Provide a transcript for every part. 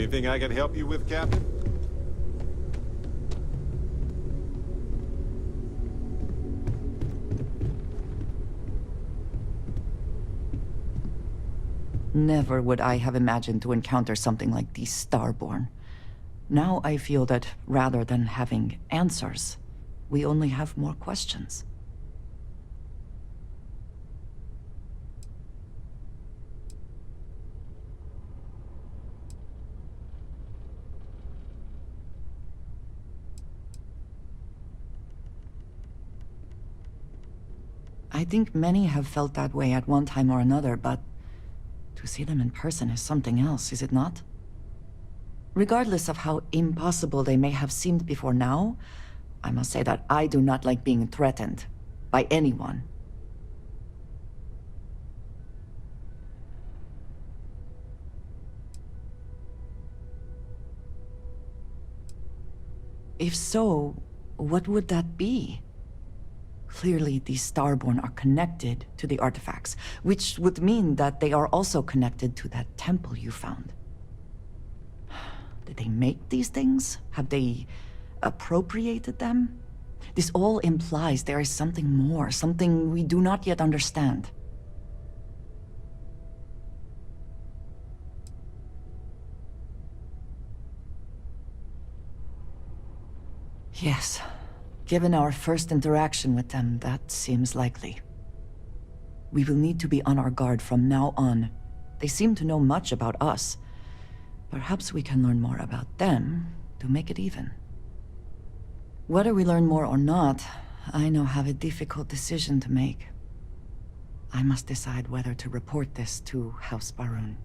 Anything I can help you with, Captain? Never would I have imagined to encounter something like these Starborn. Now I feel that rather than having answers, we only have more questions. I think many have felt that way at one time or another, but to see them in person is something else, is it not? Regardless of how impossible they may have seemed before now, I must say that I do not like being threatened by anyone. If so, what would that be? Clearly, these Starborn are connected to the artifacts, which would mean that they are also connected to that temple you found. Did they make these things? Have they appropriated them? This all implies there is something more, something we do not yet understand. Yes. Given our first interaction with them, that seems likely. We will need to be on our guard from now on. They seem to know much about us. Perhaps we can learn more about them to make it even. Whether we learn more or not, I now have a difficult decision to make. I must decide whether to report this to House Barun.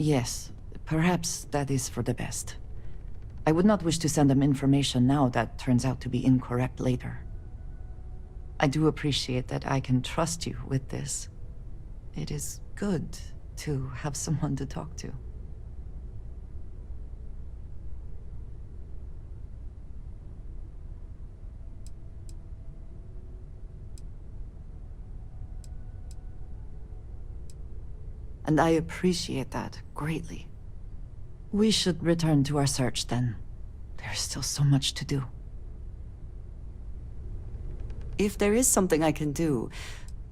Yes, perhaps that is for the best. I would not wish to send them information now that turns out to be incorrect later. I do appreciate that I can trust you with this. It is good to have someone to talk to. And I appreciate that greatly. We should return to our search then. There's still so much to do. If there is something I can do,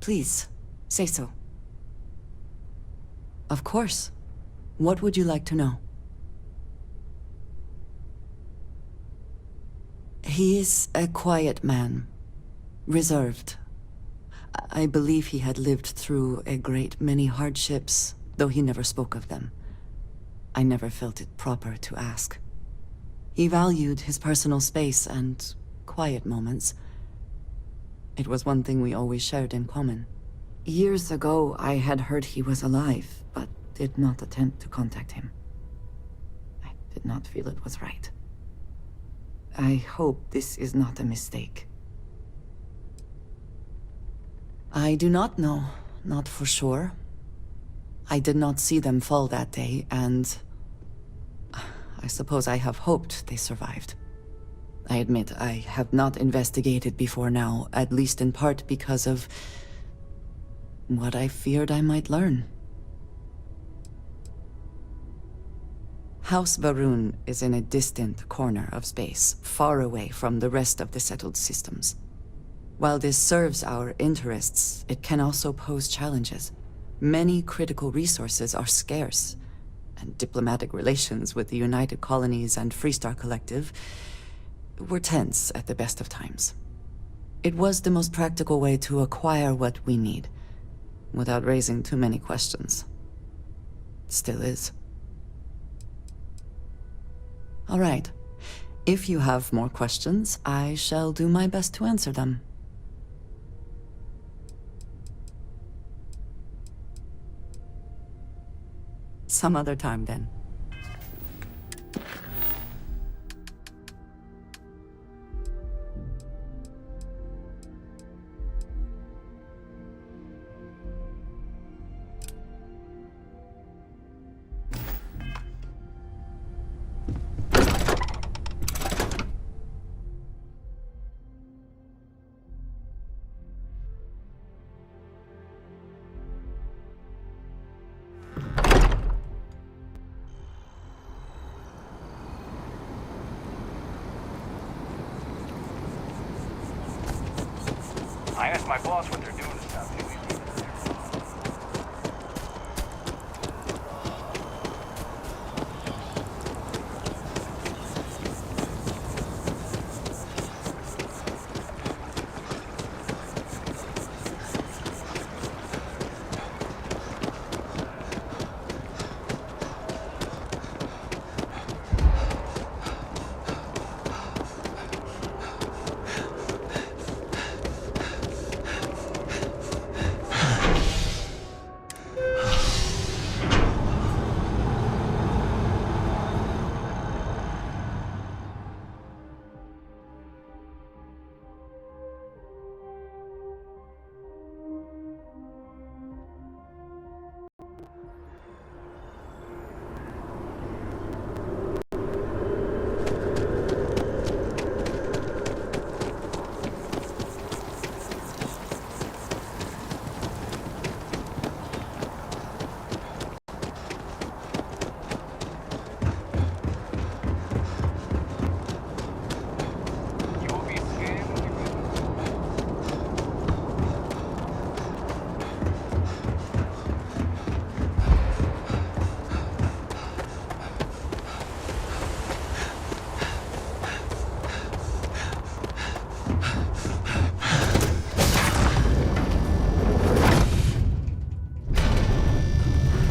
please, say so. Of course. What would you like to know? He is a quiet man. Reserved. I believe he had lived through a great many hardships, though he never spoke of them. I never felt it proper to ask. He valued his personal space and quiet moments. It was one thing we always shared in common. Years ago, I had heard he was alive, but did not attempt to contact him. I did not feel it was right. I hope this is not a mistake. I do not know, not for sure. I did not see them fall that day, and I suppose I have hoped they survived. I admit I have not investigated before now, at least in part because of what I feared I might learn. House Barun is in a distant corner of space, far away from the rest of the settled systems. While this serves our interests, it can also pose challenges. Many critical resources are scarce, and diplomatic relations with the United Colonies and Freestar Collective were tense at the best of times. It was the most practical way to acquire what we need, without raising too many questions. Still is. All right. If you have more questions, I shall do my best to answer them. Some other time, then. I asked my boss what they're doing this time.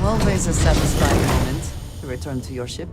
Always a satisfying moment to return to your ship.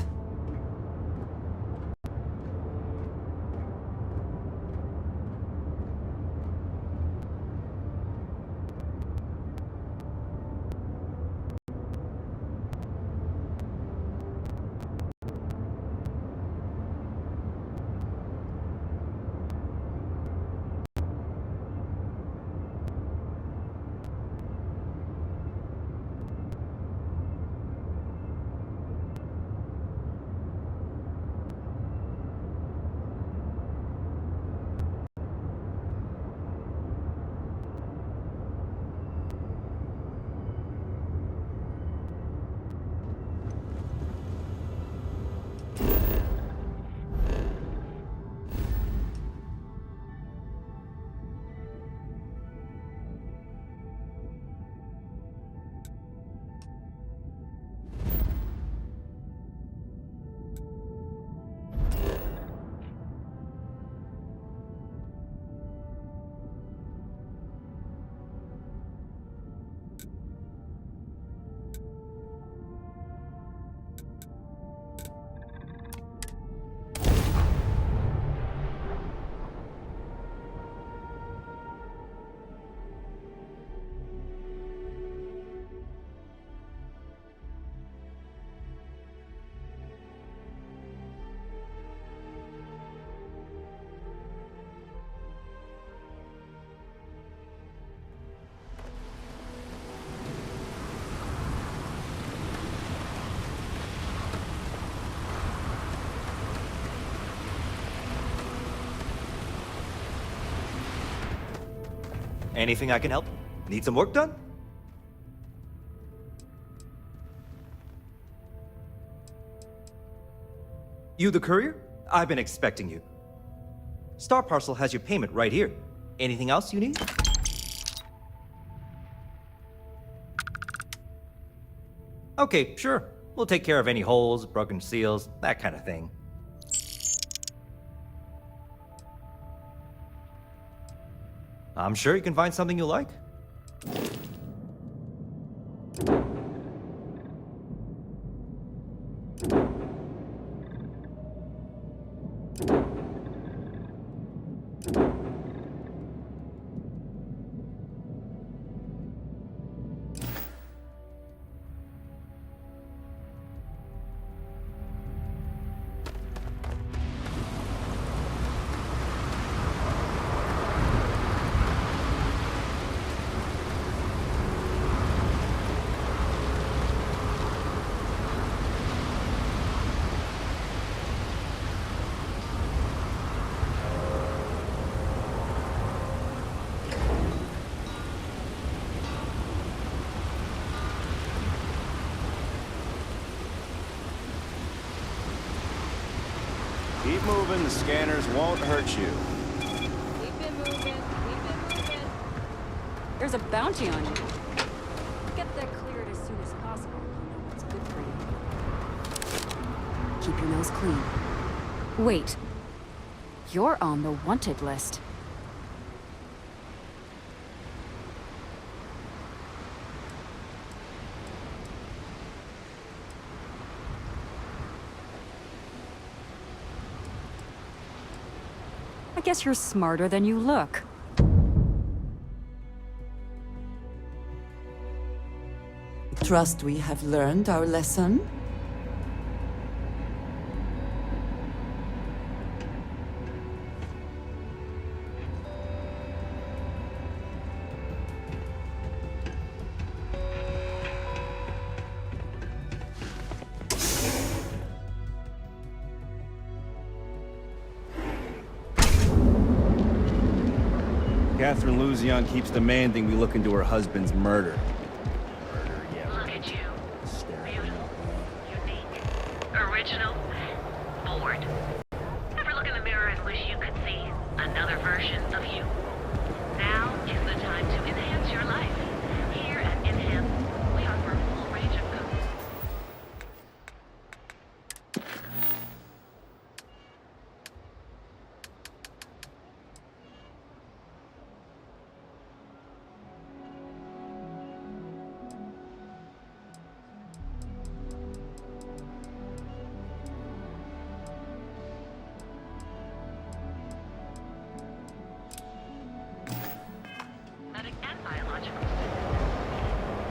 Anything I can help? Need some work done? You the courier? I've been expecting you. Star Parcel has your payment right here. Anything else you need? Okay, sure. We'll take care of any holes, broken seals, that kind of thing. I'm sure you can find something you like. Keep moving, the scanners won't hurt you. We've been moving, we've been moving. There's a bounty on you. Get that cleared as soon as possible. You know what's good for you. Keep your nose clean. Wait. You're on the wanted list. I guess you're smarter than you look. Trust we have learned our lesson? Catherine Luzion keeps demanding we look into her husband's murder. Look at you. Beautiful, unique, original, bored. Ever look in the mirror and wish you could see another version of you? Now is the time to enhance your life. Here at Enhance, we offer a full range of colors. Medic and biological students.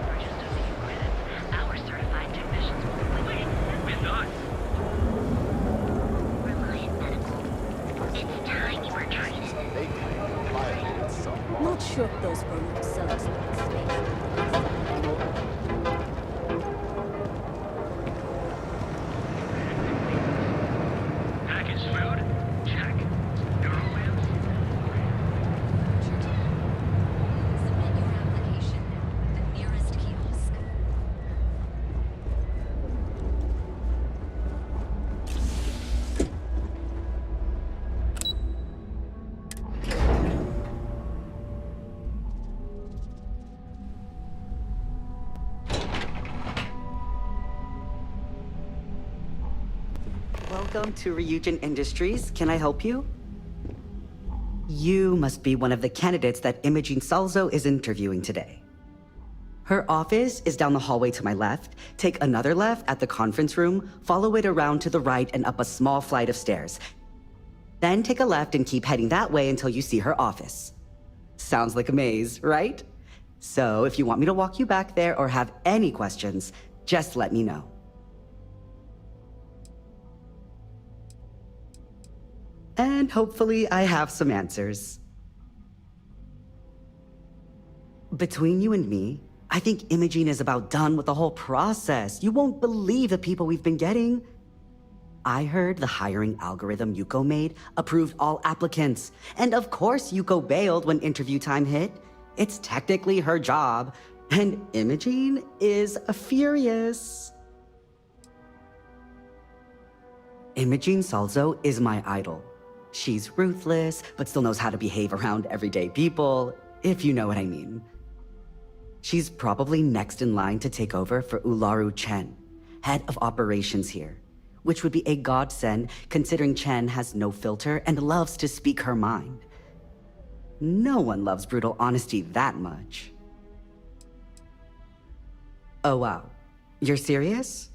For just a few credits, our certified technicians will be waiting with us. Reliant Medical. It's time you were treated. Not sure if those were cells in space. Package food? Check. Neurolamps? Submit your application now at the nearest kiosk. Welcome to Ryujin Industries. Can I help you? You must be one of the candidates that Imogene Salzo is interviewing today. Her office is down the hallway to my left. Take another left at the conference room, follow it around to the right and up a small flight of stairs. Then take a left and keep heading that way until you see her office. Sounds like a maze, right? So if you want me to walk you back there or have any questions, just let me know. And hopefully I have some answers. Between you and me, I think Imogene is about done with the whole process. You won't believe the people we've been getting. I heard the hiring algorithm Yuko made approved all applicants. And of course Yuko bailed when interview time hit. It's technically her job. And Imogene is furious. Imogene Salzo is my idol. She's ruthless, but still knows how to behave around everyday people, if you know what I mean. She's probably next in line to take over for Ularu Chen, head of operations here, which would be a godsend considering Chen has no filter and loves to speak her mind. No one loves brutal honesty that much. Oh wow, you're serious?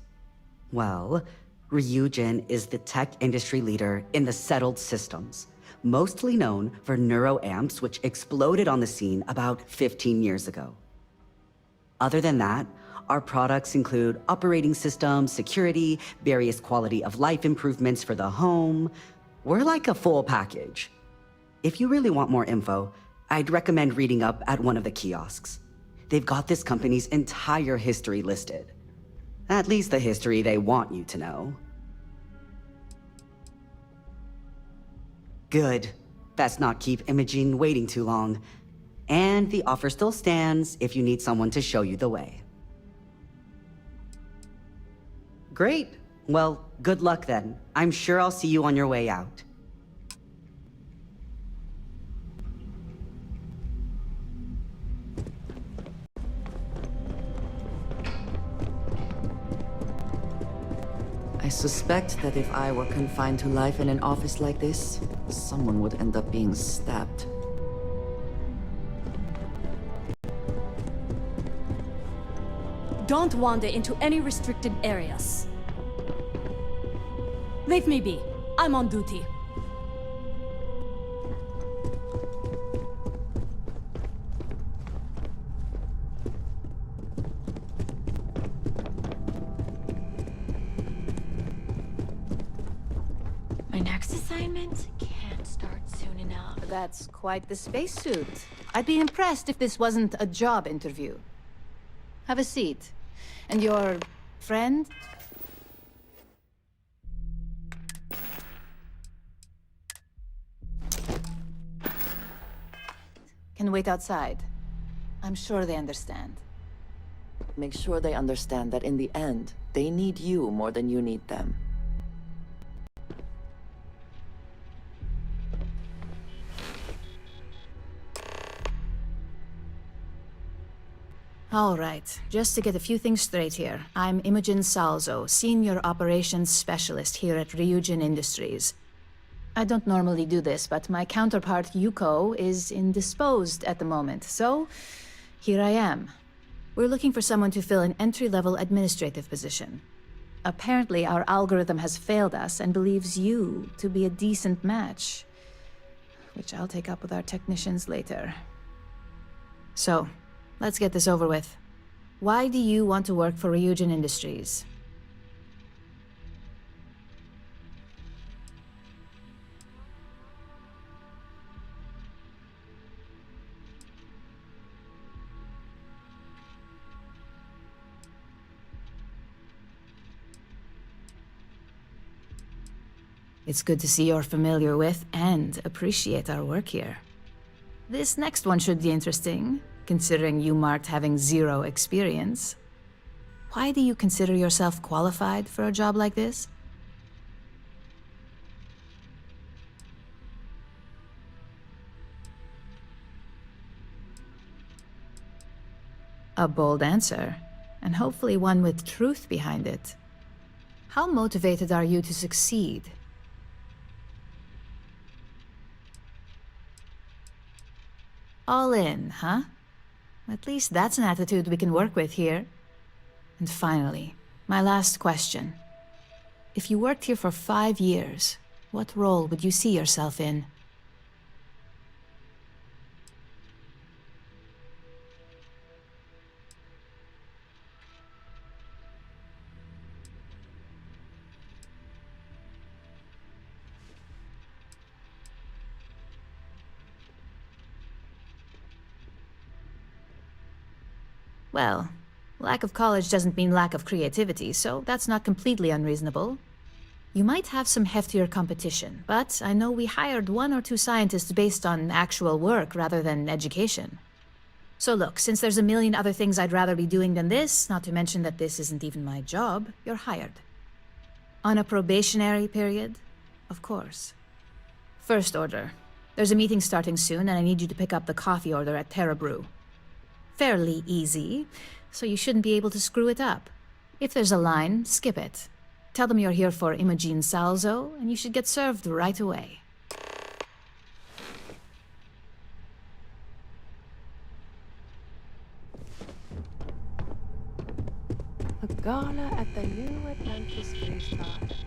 Well, Ryujin is the tech industry leader in the settled systems, mostly known for neuroamps, which exploded on the scene about 15 years ago. Other than that, our products include operating systems, security, various quality of life improvements for the home. We're like a full package. If you really want more info, I'd recommend reading up at one of the kiosks. They've got this company's entire history listed. At least the history they want you to know. Good. Best not keep Imogene waiting too long. And the offer still stands if you need someone to show you the way. Great. Well, good luck then. I'm sure I'll see you on your way out. I suspect that if I were confined to life in an office like this, someone would end up being stabbed. Don't wander into any restricted areas. Leave me be. I'm on duty. My next assignment can't start soon enough. That's quite the spacesuit. I'd be impressed if this wasn't a job interview. Have a seat. And your friend? Can wait outside. I'm sure they understand. Make sure they understand that in the end, they need you more than you need them. All right, just to get a few things straight here. I'm Imogen Salzo, Senior Operations Specialist here at Ryujin Industries. I don't normally do this, but my counterpart Yuko is indisposed at the moment, so here I am. We're looking for someone to fill an entry-level administrative position. Apparently, our algorithm has failed us and believes you to be a decent match, which I'll take up with our technicians later. So, let's get this over with. Why do you want to work for Ryujin Industries? It's good to see you're familiar with and appreciate our work here. This next one should be interesting, considering you marked having 0 experience. Why do you consider yourself qualified for a job like this? A bold answer, and hopefully one with truth behind it. How motivated are you to succeed? All in, huh? At least that's an attitude we can work with here. And finally, my last question. If you worked here for 5 years, what role would you see yourself in? Well, lack of college doesn't mean lack of creativity, so that's not completely unreasonable. You might have some heftier competition, but I know we hired 1 or 2 scientists based on actual work rather than education. So look, since there's a million other things I'd rather be doing than this, not to mention that this isn't even my job, you're hired. On a probationary period, of course. First order. There's a meeting starting soon, and I need you to pick up the coffee order at Terra Brew. Fairly easy, so you shouldn't be able to screw it up. If there's a line, skip it. Tell them you're here for Imogen Salzo, and you should get served right away. A gala at the new Atlantis Space Lodge.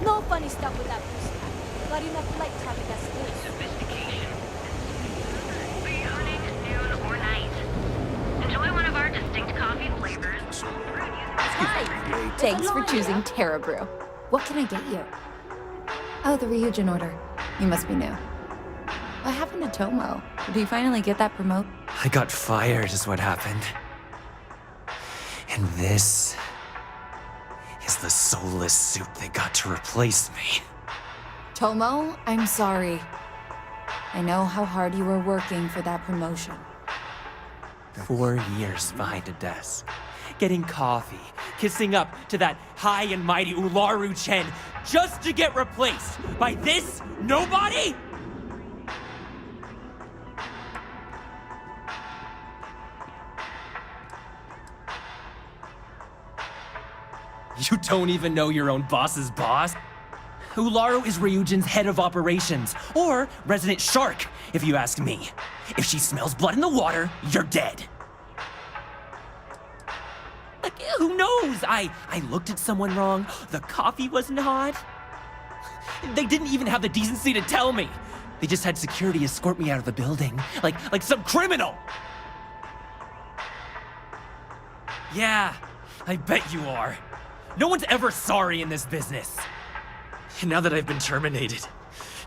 No funny stuff with that boost. Got enough flight traffic as it is. Sophistication. Morning, noon, or night. Enjoy one of our distinct coffee flavors. Hi! Thanks for choosing Terra Brew. What can I get you? Oh, the Ryujin order. You must be new. What happened to Tomo? Did he finally get that promote? I got fired is what happened. And this is the soulless suit they got to replace me. Tomo, I'm sorry. I know how hard you were working for that promotion. 4 years behind a desk, getting coffee, kissing up to that high and mighty Ularu Chen, just to get replaced by this nobody? You don't even know your own boss's boss? Ularu is Ryujin's head of operations, or resident shark, if you ask me. If she smells blood in the water, you're dead. Like, who knows? I looked at someone wrong, the coffee wasn't hot. They didn't even have the decency to tell me. They just had security escort me out of the building, like some criminal. Yeah, I bet you are. No one's ever sorry in this business. And now that I've been terminated,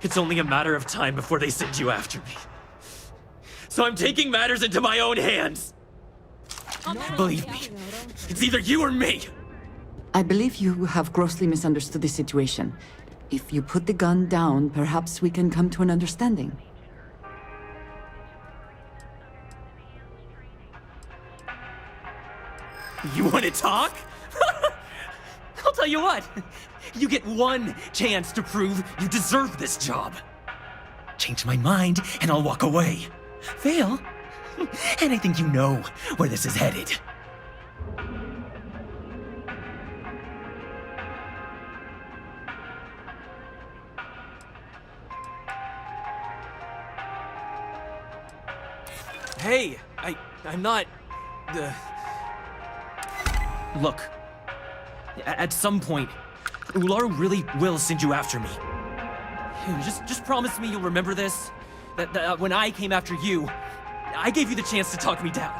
it's only a matter of time before they send you after me. So I'm taking matters into my own hands. Believe me, it's either you or me. I believe you have grossly misunderstood the situation. If you put the gun down, perhaps we can come to an understanding. You want to talk? I'll tell you what. You get one chance to prove you deserve this job. Change my mind, and I'll walk away. Fail, and I think you know where this is headed. Hey, I'm not... Look, at some point, Ularu really will send you after me. Just promise me you'll remember this. That when I came after you, I gave you the chance to talk me down.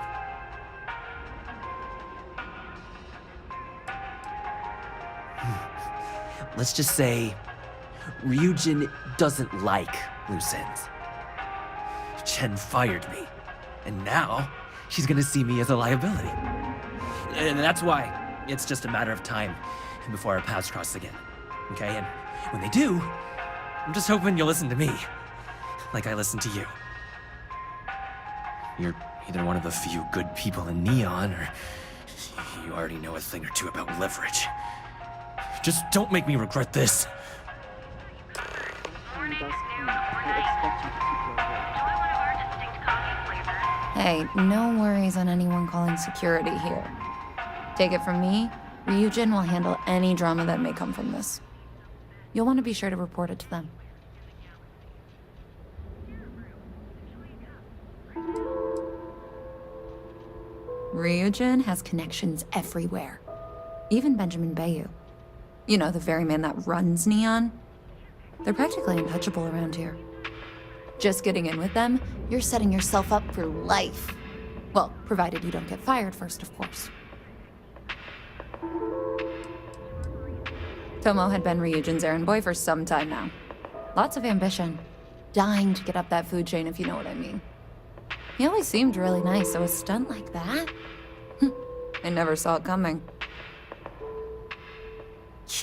Let's just say, Ryujin doesn't like loose ends. Chen fired me, and now she's gonna see me as a liability. And that's why it's just a matter of time before our paths cross again, okay? And when they do, I'm just hoping you'll listen to me, like I listened to you. You're either one of the few good people in Neon, or you already know a thing or two about leverage. Just don't make me regret this. Morning, noon, or night. Enjoy one of our distinct coffee flavors. Hey, no worries on anyone calling security here. Take it from me, Ryujin will handle any drama that may come from this. You'll want to be sure to report it to them. Ryujin has connections everywhere. Even Benjamin Bayu. You know, the very man that runs Neon. They're practically untouchable around here. Just getting in with them, you're setting yourself up for life. Well, provided you don't get fired first, of course. Tomo had been Ryujin's errand boy for some time now. Lots of ambition. Dying to get up that food chain, if you know what I mean. He always seemed really nice, so a stunt like that? I never saw it coming.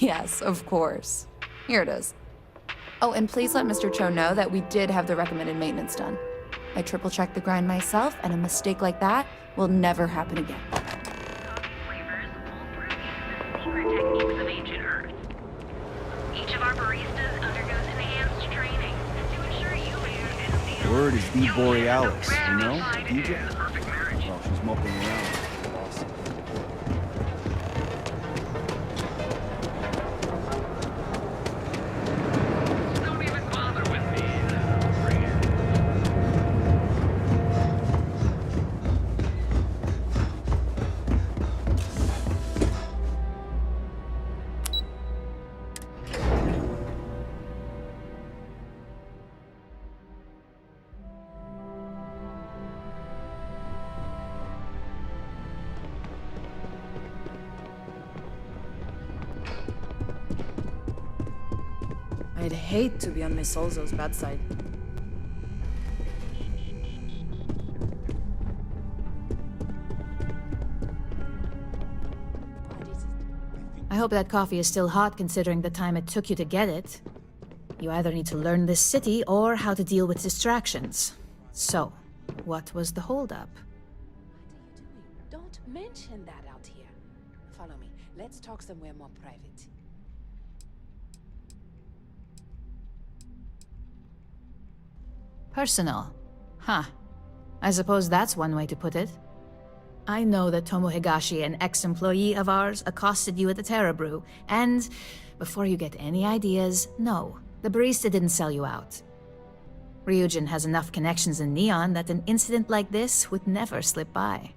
Yes, of course. Here it is. Oh, and please let Mr. Cho know that we did have the recommended maintenance done. I triple-checked the grind myself, and a mistake like that will never happen again. Flavors will brew using the secret techniques of ancient Earth. Each of our baristas undergoes enhanced training to ensure you and the Word is the Borealis, you know? rarely DJ. find the perfect marriage. Well, she's moping around. Awesome. Don't even bother with me. Bring it. I'd hate to be on Miss Olzo's bad side. I hope that coffee is still hot considering the time it took you to get it. You either need to learn this city or how to deal with distractions. So, what was the holdup? What are you doing? Don't mention that out here. Follow me. Let's talk somewhere more private. Personal. Huh. I suppose that's one way to put it. I know that Tomo Higashi, an ex-employee of ours, accosted you at the Terra Brew, and before you get any ideas, no, the barista didn't sell you out. Ryujin has enough connections in Neon that an incident like this would never slip by.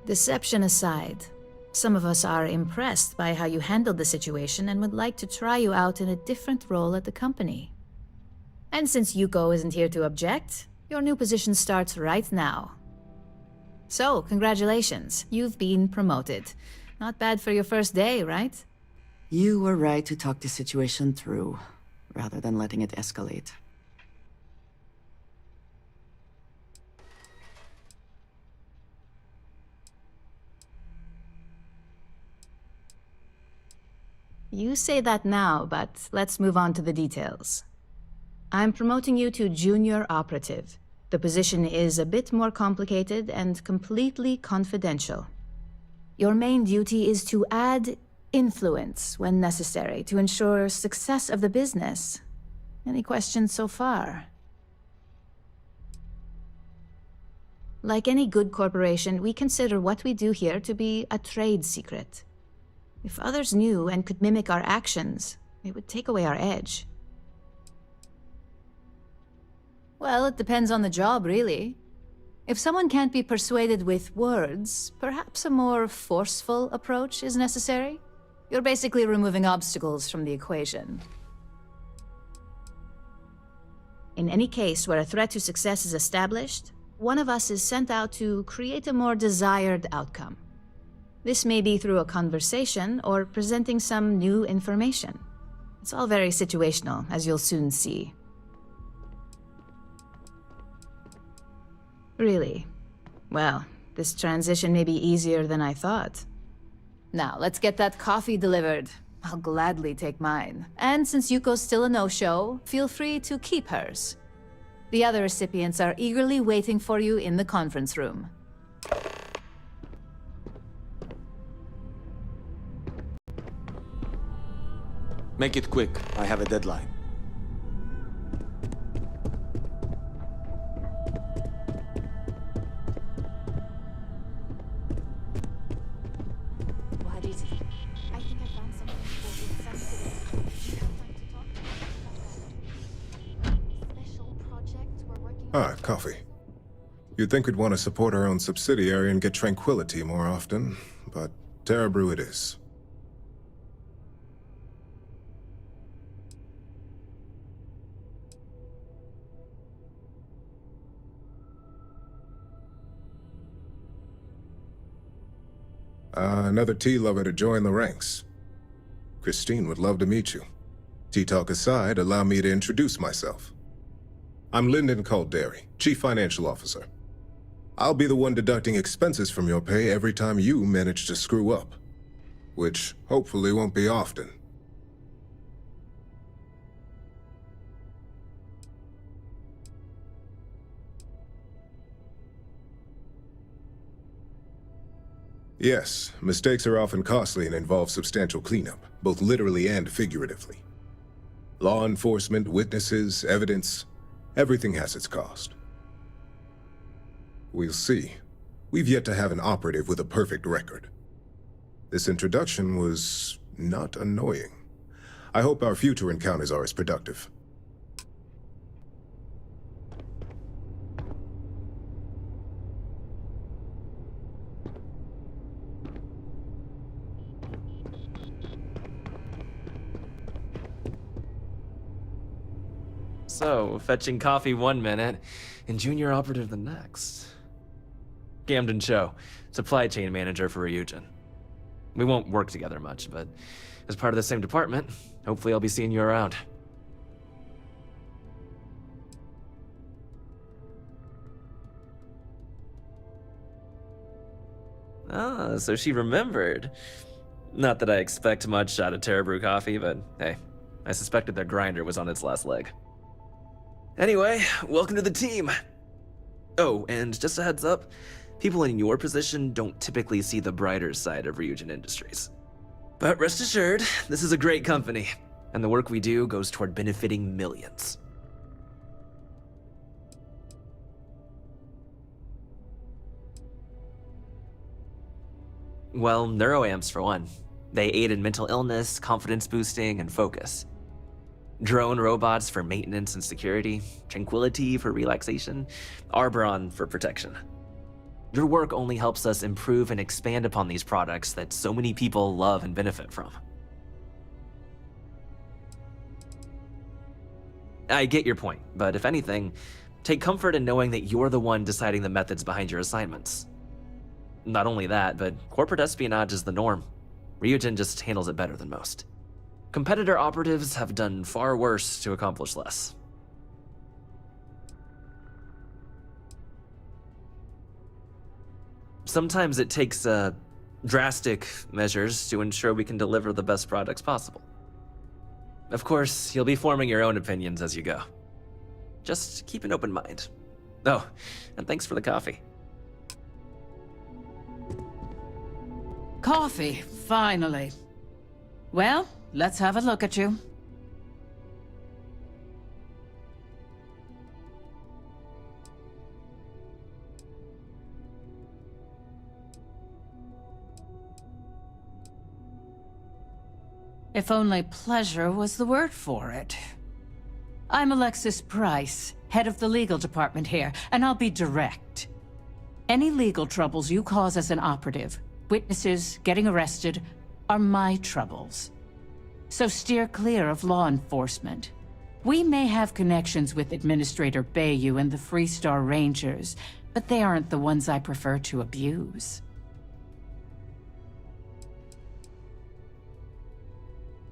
Deception aside, some of us are impressed by how you handled the situation and would like to try you out in a different role at the company. And since Yuko isn't here to object, your new position starts right now. So, congratulations, you've been promoted. Not bad for your first day, right? You were right to talk the situation through, rather than letting it escalate. You say that now, but let's move on to the details. I'm promoting you to junior operative. The position is a bit more complicated and completely confidential. Your main duty is to add influence when necessary to ensure success of the business. Any questions so far? Like any good corporation, we consider what we do here to be a trade secret. If others knew and could mimic our actions, it would take away our edge. Well, it depends on the job, really. If someone can't be persuaded with words, perhaps a more forceful approach is necessary. You're basically removing obstacles from the equation. In any case where a threat to success is established, one of us is sent out to create a more desired outcome. This may be through a conversation or presenting some new information. It's all very situational, as you'll soon see. Really? Well, this transition may be easier than I thought. Now, let's get that coffee delivered. I'll gladly take mine. And since Yuko's still a no-show, feel free to keep hers. The other recipients are eagerly waiting for you in the conference room. Make it quick. I have a deadline. What is it? I think I found something important. Special project we're working on. Ah, coffee. You'd think we'd want to support our own subsidiary and get tranquility more often, but Terra Brew it is. Another tea lover to join the ranks. Christine would love to meet you. Tea talk aside, allow me to introduce myself. I'm Lyndon Calderi, Chief Financial Officer. I'll be the one deducting expenses from your pay every time you manage to screw up. Which hopefully won't be often. Yes, mistakes are often costly and involve substantial cleanup, both literally and figuratively. Law enforcement, witnesses, evidence, everything has its cost. We'll see. We've yet to have an operative with a perfect record. This introduction was not annoying. I hope our future encounters are as productive. So, fetching coffee 1 minute, and junior operative the next. Gamden Cho, supply chain manager for Ryujin. We won't work together much, but as part of the same department, hopefully I'll be seeing you around. Ah, so she remembered. Not that I expect much out of Terra Brew coffee, but hey, I suspected their grinder was on its last leg. Anyway, welcome to the team. Oh, and just a heads up, people in your position don't typically see the brighter side of Ryujin Industries. But rest assured, this is a great company, and the work we do goes toward benefiting millions. Well, neuroamps for one. They aid in mental illness, confidence boosting, and focus. Drone robots for maintenance and security, tranquility for relaxation, Arbron for protection. Your work only helps us improve and expand upon these products that so many people love and benefit from. I get your point, but if anything, take comfort in knowing that you're the one deciding the methods behind your assignments. Not only that, but corporate espionage is the norm. Ryujin just handles it better than most. Competitor operatives have done far worse to accomplish less. Sometimes it takes drastic measures to ensure we can deliver the best products possible. Of course, you'll be forming your own opinions as you go. Just keep an open mind. Oh, and thanks for the coffee. Coffee, finally. Well, let's have a look at you. If only pleasure was the word for it. I'm Alexis Price, head of the legal department here, and I'll be direct. Any legal troubles you cause as an operative, witnesses, getting arrested, are my troubles. So steer clear of law enforcement. We may have connections with Administrator Bayou and the Freestar Rangers, but they aren't the ones I prefer to abuse.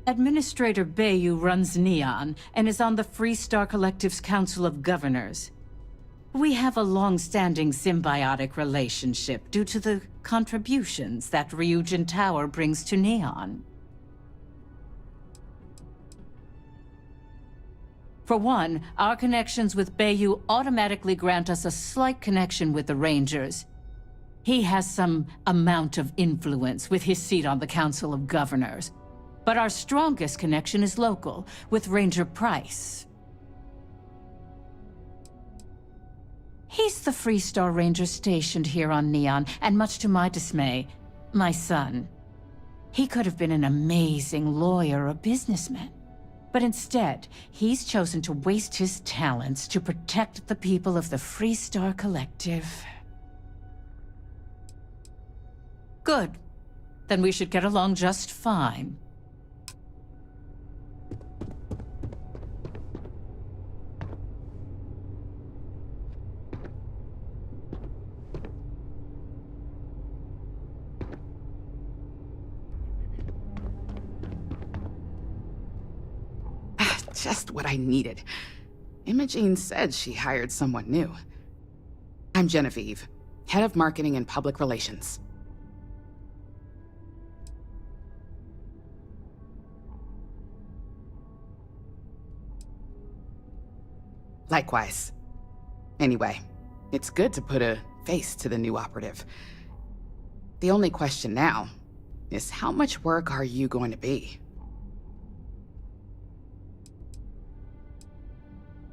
Administrator Bayou runs Neon and is on the Freestar Collective's Council of Governors. We have a long-standing symbiotic relationship due to the contributions that Ryujin Tower brings to Neon. For one, our connections with Bayou automatically grant us a slight connection with the Rangers. He has some amount of influence with his seat on the Council of Governors. But our strongest connection is local, with Ranger Price. He's the Freestar Ranger stationed here on Neon, and much to my dismay, my son. He could have been an amazing lawyer or businessman. But instead, he's chosen to waste his talents to protect the people of the Freestar Collective. Good. Then we should get along just fine. Just what I needed. Imogene said she hired someone new. I'm Genevieve, head of marketing and public relations. Likewise. Anyway, it's good to put a face to the new operative. The only question now is how much work are you going to be?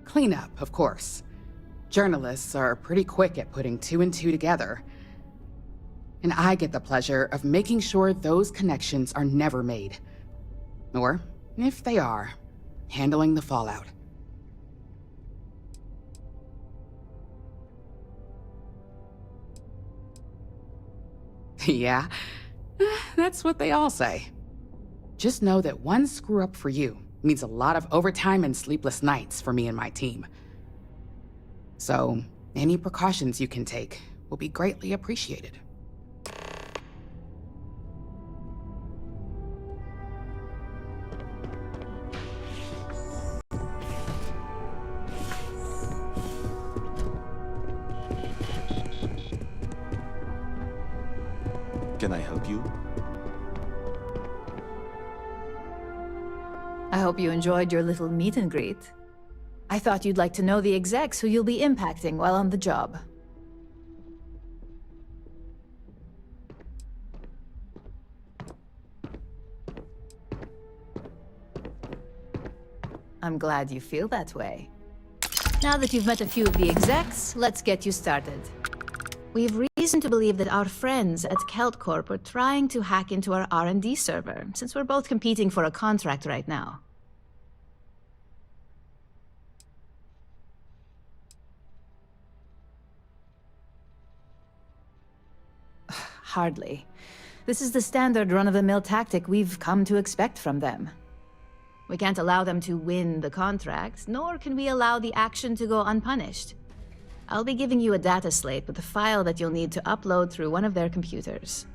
Cleanup, of course. Journalists are pretty quick at putting two and two together. And I get the pleasure of making sure those connections are never made. Or, if they are, handling the fallout. Yeah, that's what they all say. Just know that one screw-up for you means a lot of overtime and sleepless nights for me and my team. So, any precautions you can take will be greatly appreciated. Can I help you? I hope you enjoyed your little meet and greet. I thought you'd like to know the execs who you'll be impacting while on the job. I'm glad you feel that way. Now that you've met a few of the execs, let's get you started. We've reason to believe that our friends at Kelt Corp are trying to hack into our R&D server, since we're both competing for a contract right now. Hardly. This is the standard run-of-the-mill tactic we've come to expect from them. We can't allow them to win the contract, nor can we allow the action to go unpunished. I'll be giving you a data slate with a file that you'll need to upload through one of their computers.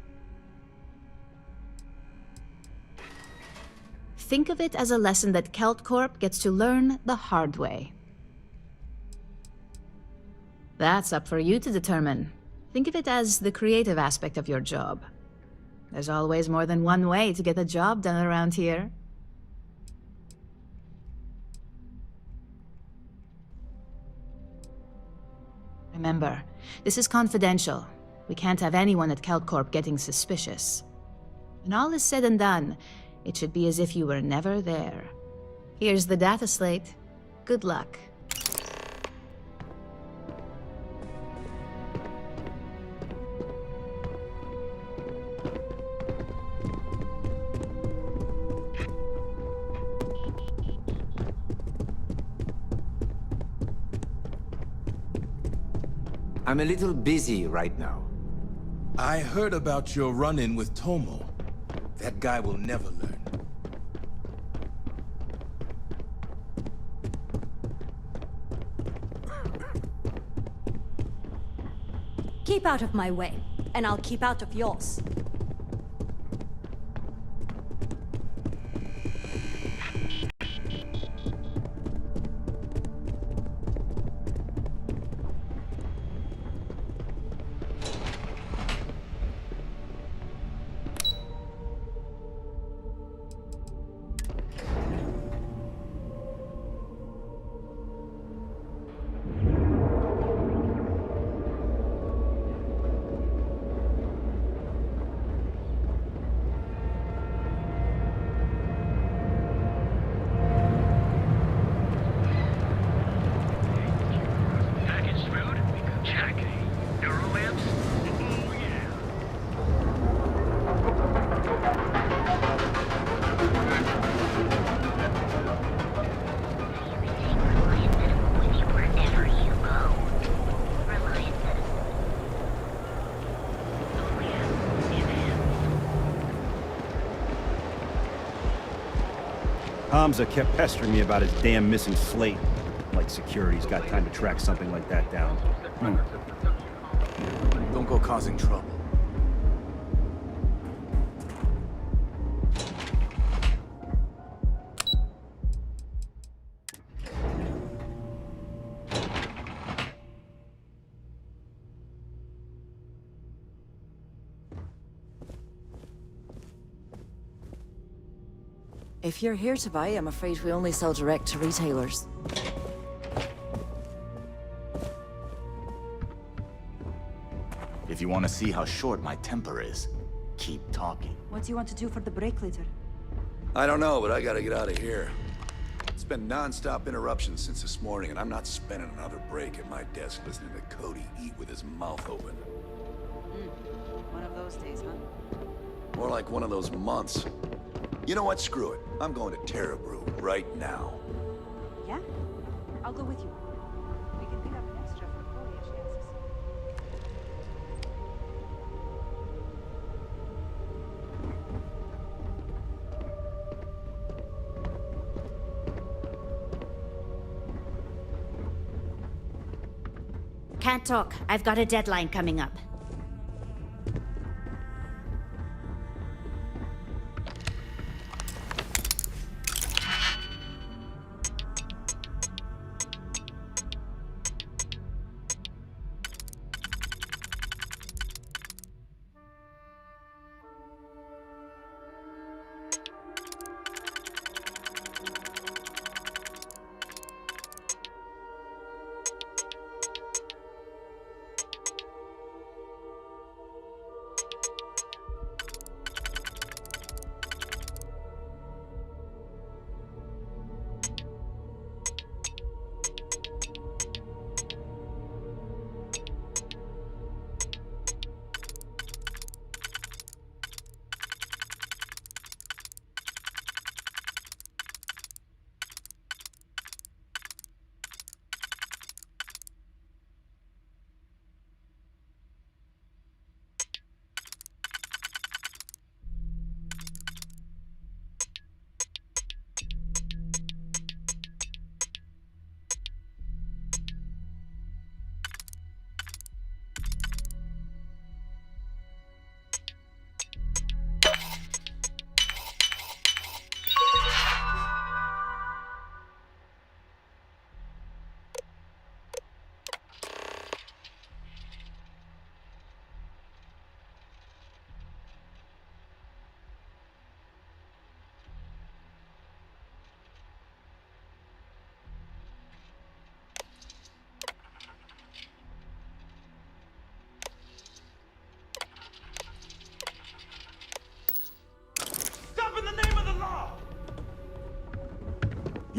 Think of it as a lesson that Kelt Corp gets to learn the hard way. That's up for you to determine. Think of it as the creative aspect of your job. There's always more than one way to get a job done around here. Remember, this is confidential. We can't have anyone at Kelt Corp getting suspicious. When all is said and done, it should be as if you were never there. Here's the data slate. Good luck. I'm a little busy right now. I heard about your run-in with Tomo. That guy will never learn. Keep out of my way, and I'll keep out of yours. Hamza kept pestering me about his damn missing slate. Like security's got time to track something like that down. Don't go causing trouble. If you're here to buy, I'm afraid we only sell direct to retailers. If you want to see how short my temper is, keep talking. What do you want to do for the break later? I don't know, but I gotta get out of here. It's been non-stop interruptions since this morning, and I'm not spending another break at my desk listening to Cody eat with his mouth open. One of those days, huh? More like one of those months. You know what? Screw it. I'm going to Terra Brew right now. Yeah? I'll go with you. We can pick up an extra for Chloe if she asks. Can't talk. I've got a deadline coming up.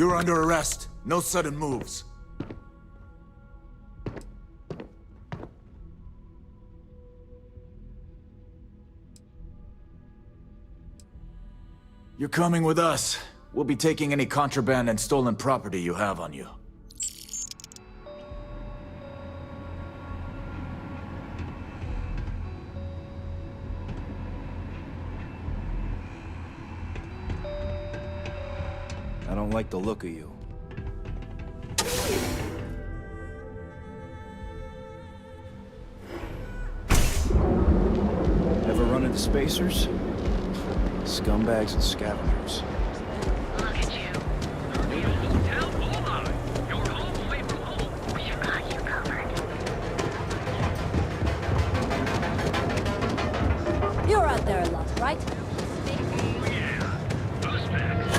You're under arrest. No sudden moves. You're coming with us. We'll be taking any contraband and stolen property you have on you. I don't like the look of you. Ever run into spacers? Scumbags and scavengers. Look at you. You're home away from home. We've got you covered. You're out there a lot, right? Oh yeah. Those bags.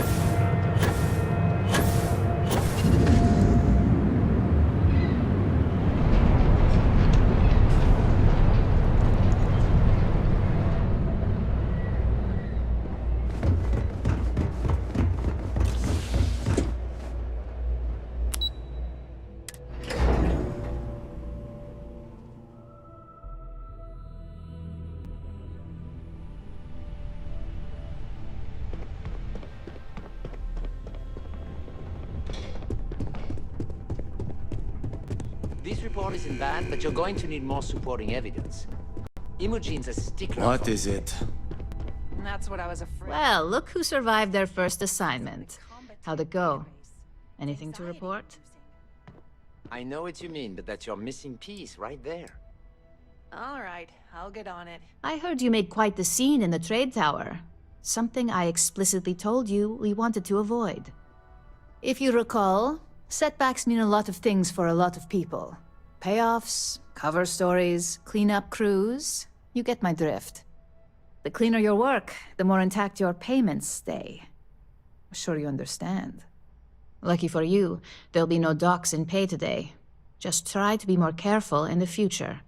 This report isn't bad, but you're going to need more supporting evidence. Imogene's a stickler. What is it? That's what I was afraid. Well, look who survived their first assignment. How'd it go? Anything to report? I know what you mean, but that's your missing piece right there. All right, I'll get on it. I heard you made quite the scene in the trade tower. Something I explicitly told you we wanted to avoid. If you recall, setbacks mean a lot of things for a lot of people. Payoffs, cover stories, cleanup crews. You get my drift. The cleaner your work, the more intact your payments stay. I'm sure you understand. Lucky for you, there'll be no docks in pay today. Just try to be more careful in the future.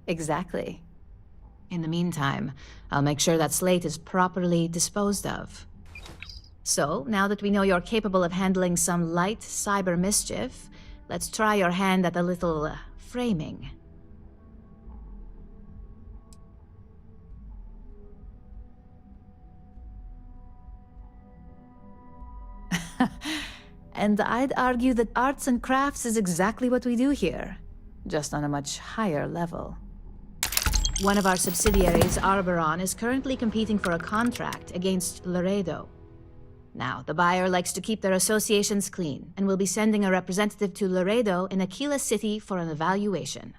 Exactly. In the meantime, I'll make sure that slate is properly disposed of. So, now that we know you're capable of handling some light cyber mischief, let's try your hand at a little framing. And I'd argue that arts and crafts is exactly what we do here, just on a much higher level. One of our subsidiaries, Arboron, is currently competing for a contract against Laredo. Now, the buyer likes to keep their associations clean, and will be sending a representative to Laredo in Aquila City for an evaluation.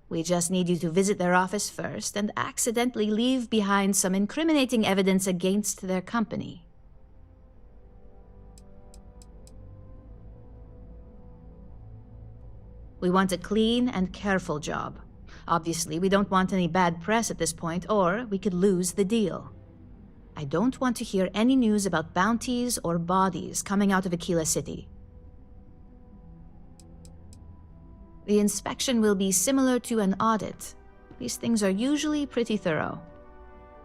We just need you to visit their office first and accidentally leave behind some incriminating evidence against their company. We want a clean and careful job. Obviously, we don't want any bad press at this point, or we could lose the deal. I don't want to hear any news about bounties or bodies coming out of Aquila City. The inspection will be similar to an audit. These things are usually pretty thorough.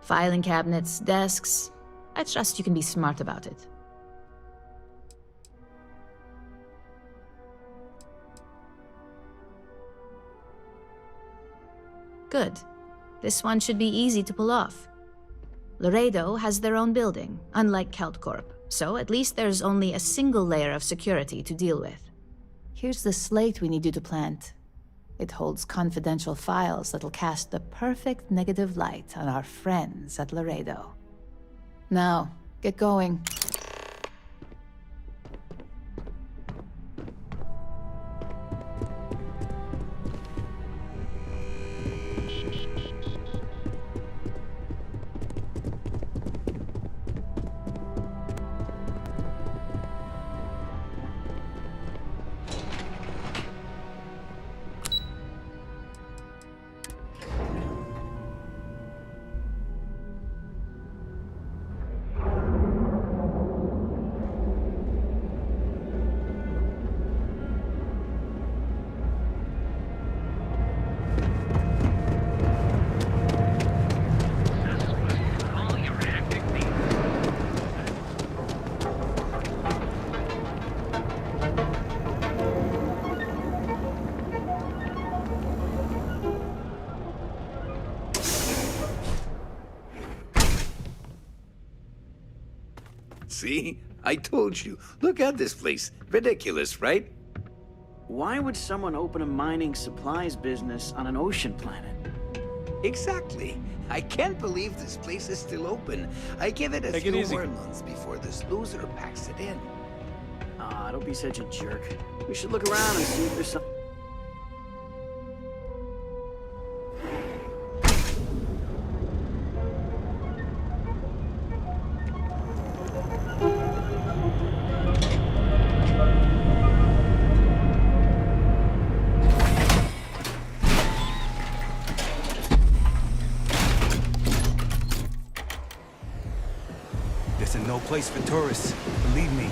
Filing cabinets, desks. I trust you can be smart about it. Good. This one should be easy to pull off. Laredo has their own building, unlike KeltCorp, so at least there's only a single layer of security to deal with. Here's the slate we need you to plant. It holds confidential files that'll cast the perfect negative light on our friends at Laredo. Now, get going. See? I told you. Look at this place. Ridiculous, right? Why would someone open a mining supplies business on an ocean planet? Exactly. I can't believe this place is still open. I give it a few more months before this loser packs it in. Ah, don't be such a jerk. We should look around and see if there's some... This is no place for tourists, believe me.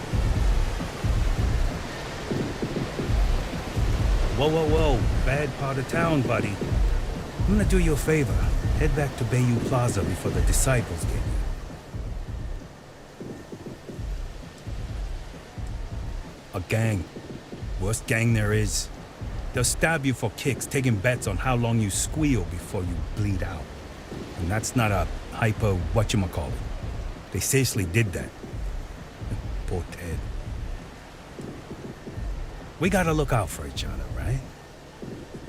Whoa, whoa, whoa. Bad part of town, buddy. I'm gonna do you a favor. Head back to Bayou Plaza before the disciples get here. A gang. Worst gang there is. They'll stab you for kicks, taking bets on how long you squeal before you bleed out. And that's not a hyper whatchamacallit. They seriously did that. Poor Ted. We gotta look out for each other, right?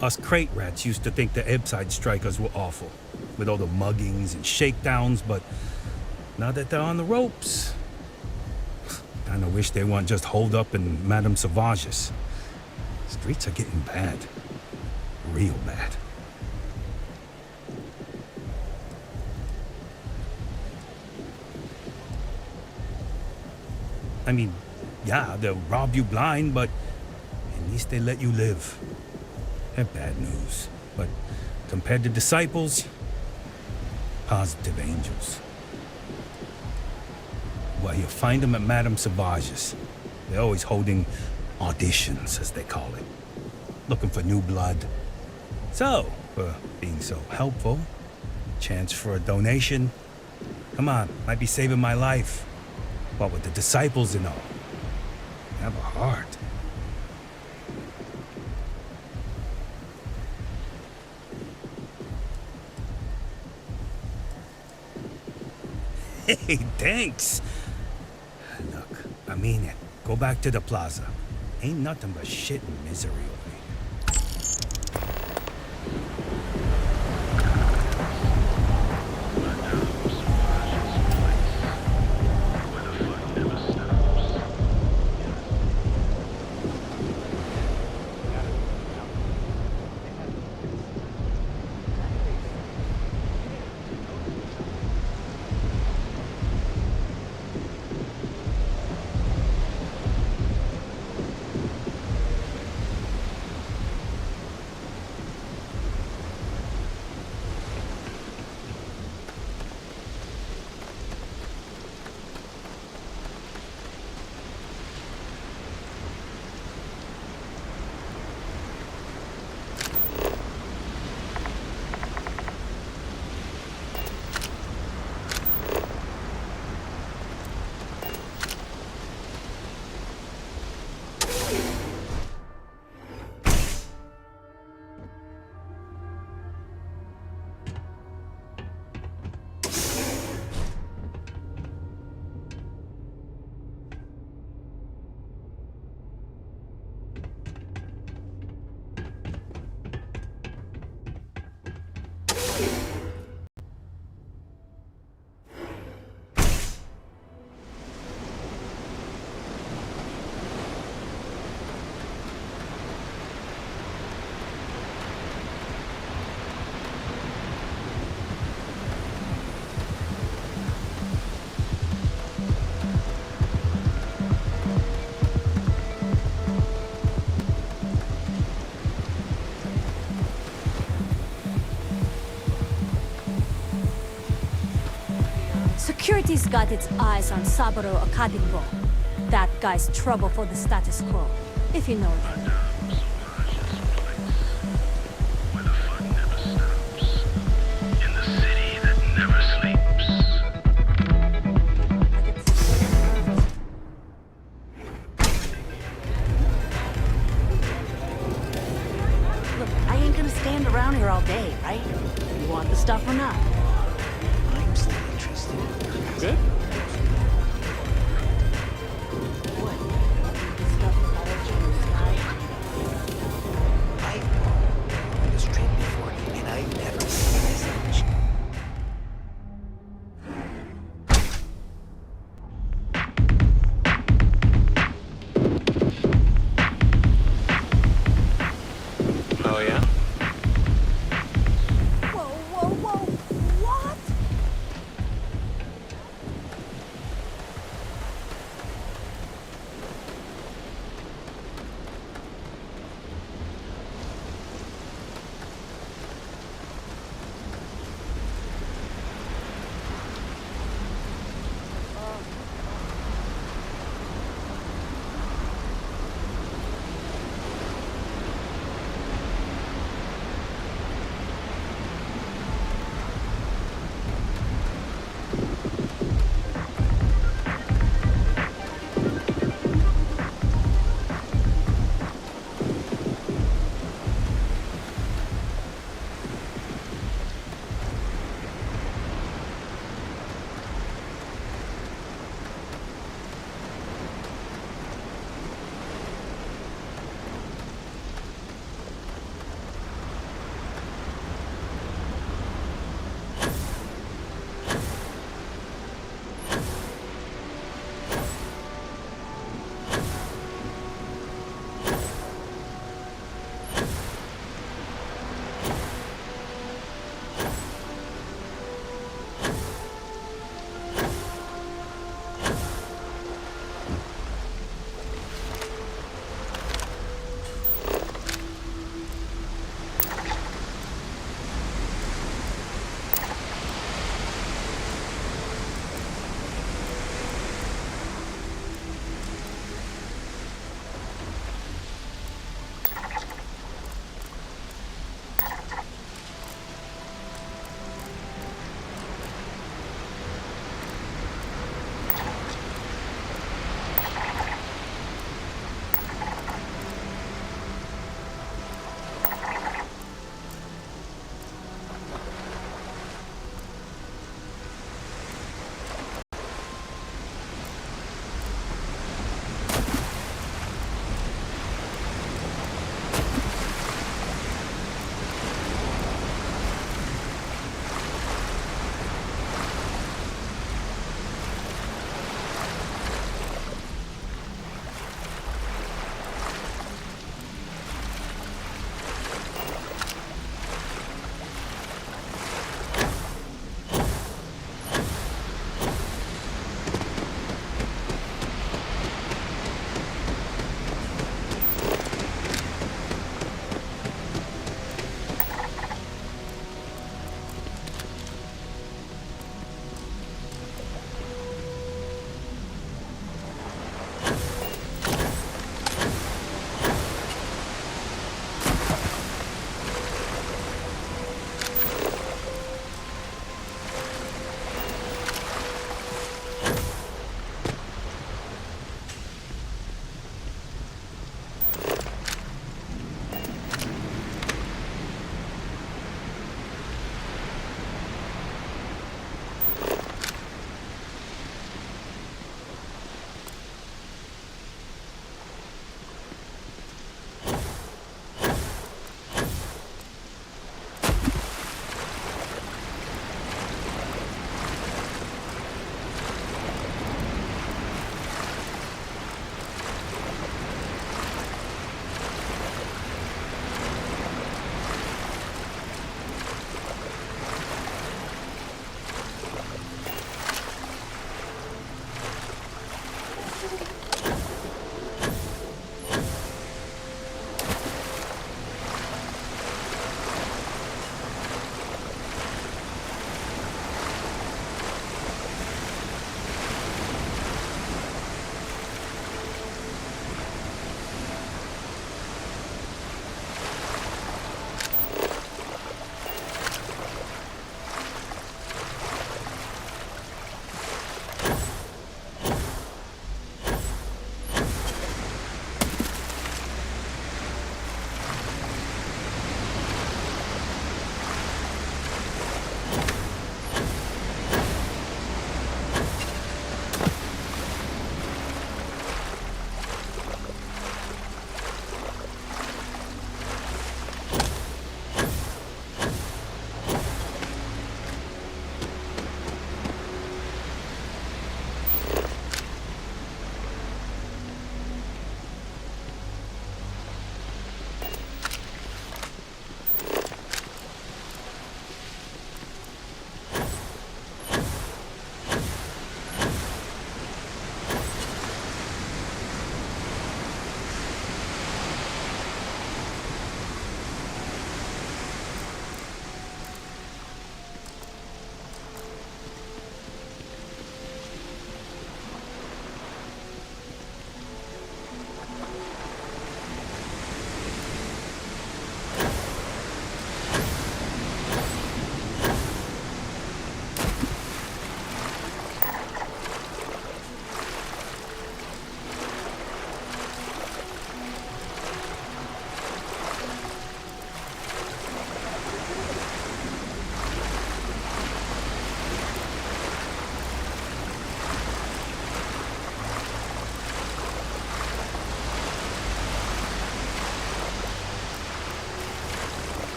Us crate rats used to think the Ebbside strikers were awful, with all the muggings and shakedowns, but now that they're on the ropes, kinda wish they weren't just holed up in Madame Sauvage's. Streets are getting bad. Real bad. I mean, yeah, they'll rob you blind, but at least they let you live. They're bad news, but compared to disciples, positive angels. Well, you'll find them at Madame Sauvage's. They're always holding auditions, as they call it. Looking for new blood. So, for being so helpful, chance for a donation. Come on, might be saving my life. What with the disciples and all. Have a heart. Hey, thanks. Look, I mean it. Go back to the plaza. Ain't nothing but shit and misery over here. Security's got its eyes on Saburo Akadimbo. That guy's trouble for the status quo, if you know him. Look, I ain't gonna stand around here all day, right? You want the stuff or not? I'm still interested. Good.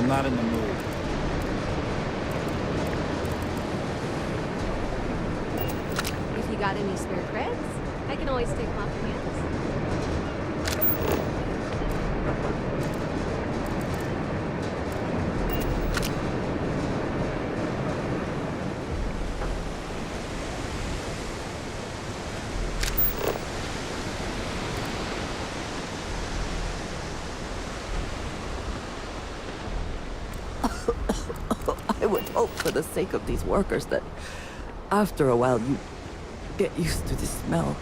I'm not in the mood. If you got any spare creds, I can always take them off your hands. I would hope for the sake of these workers that after a while you get used to the smell.